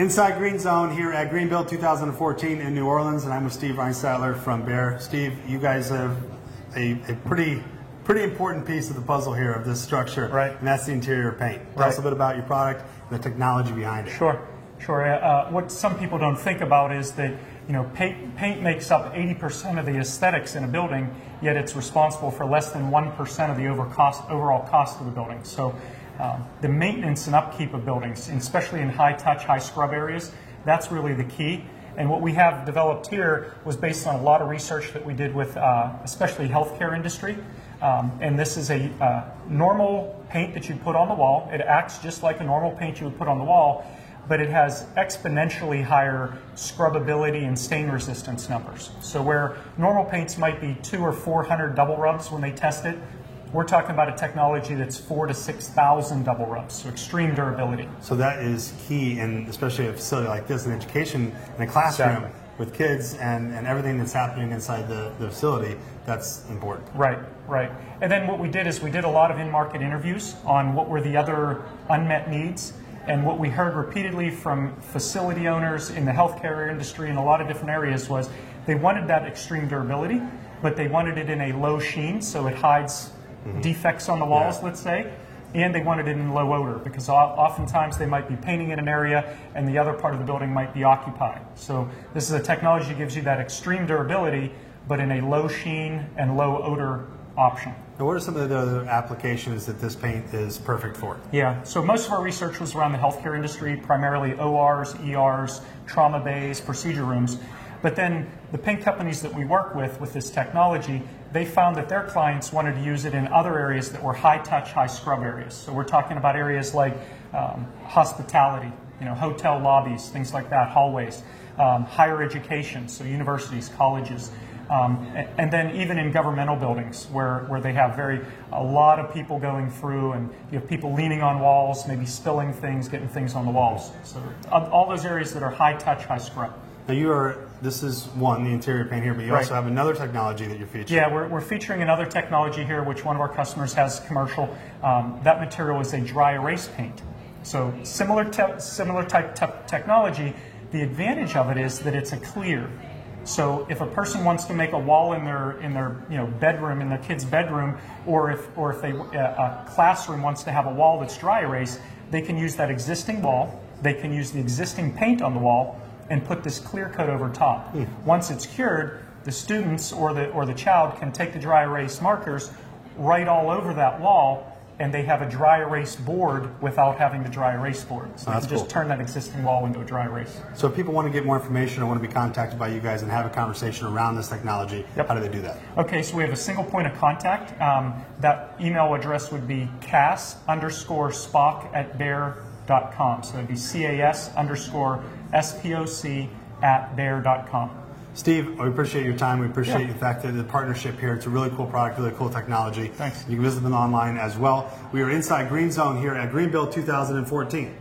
Inside Green Zone here at Greenbuild 2014 in New Orleans, and I'm with Steve Reinstadler from Behr. Steve, you guys have a pretty important piece of the puzzle here of this structure, right? And that's the interior paint. Tell us a bit about your product and the technology behind it. Sure. What some people don't think about is that paint makes up 80% of the aesthetics in a building, yet it's responsible for less than 1% of the overall cost of the building. So the maintenance and upkeep of buildings, especially in high touch, high scrub areas, that's really the key. And what we have developed here was based on a lot of research that we did with especially healthcare industry. And this is a normal paint that you put on the wall. It acts just like a normal paint you would put on the wall, but it has exponentially higher scrubbability and stain resistance numbers. So where normal paints might be 200 or 400 double rubs when they test it, we're talking about a technology that's 4,000 to 6,000 double rubs, so extreme durability. So that is key, and especially a facility like this, in education, in a classroom with kids and everything that's happening inside the facility, that's important. Right. And then what we did is we did a lot of in-market interviews on what were the other unmet needs. And what we heard repeatedly from facility owners in the healthcare industry in a lot of different areas was they wanted that extreme durability, but they wanted it in a low sheen, so it hides defects on the walls, let's say, and they wanted it in low odor, because oftentimes they might be painting in an area and the other part of the building might be occupied. So this is a technology that gives you that extreme durability, but in a low sheen and low odor option. Now, what are some of the other applications that this paint is perfect for? Yeah, so most of our research was around the healthcare industry, primarily ORs, ERs, trauma bays, procedure rooms. But then the paint companies that we work with this technology, they found that their clients wanted to use it in other areas that were high touch, high scrub areas. So we're talking about areas like hospitality, hotel lobbies, things like that, hallways, higher education, so universities, colleges. And then even in governmental buildings where they have a lot of people going through, and you have people leaning on walls, maybe spilling things, getting things on the walls. So all those areas that are high touch, high scrub. Now this is the interior paint here, but you also have another technology that you're featuring. Yeah, we're featuring another technology here, which one of our customers has commercial. That material is a dry erase paint. So similar type technology. The advantage of it is that it's a clear. So if a person wants to make a wall in their bedroom, in their kid's bedroom, or if a classroom wants to have a wall that's dry erase, they can use that existing wall. They can use the existing paint on the wall and put this clear coat over top. Once it's cured, the students or the child can take the dry erase markers, write all over that wall, and they have a dry erase board without having the dry erase board. So they can just turn that existing wall into a dry erase. So if people want to get more information or want to be contacted by you guys and have a conversation around this technology, how do they do that? Okay, so we have a single point of contact. That email address would be cas_spock@behr.com. So it'd be cas_spoc@behr.com. Steve, we appreciate your time. We appreciate the fact that the partnership here. It's a really cool product, really cool technology. Thanks. You can visit them online as well. We are inside Green Zone here at Greenbuild 2014.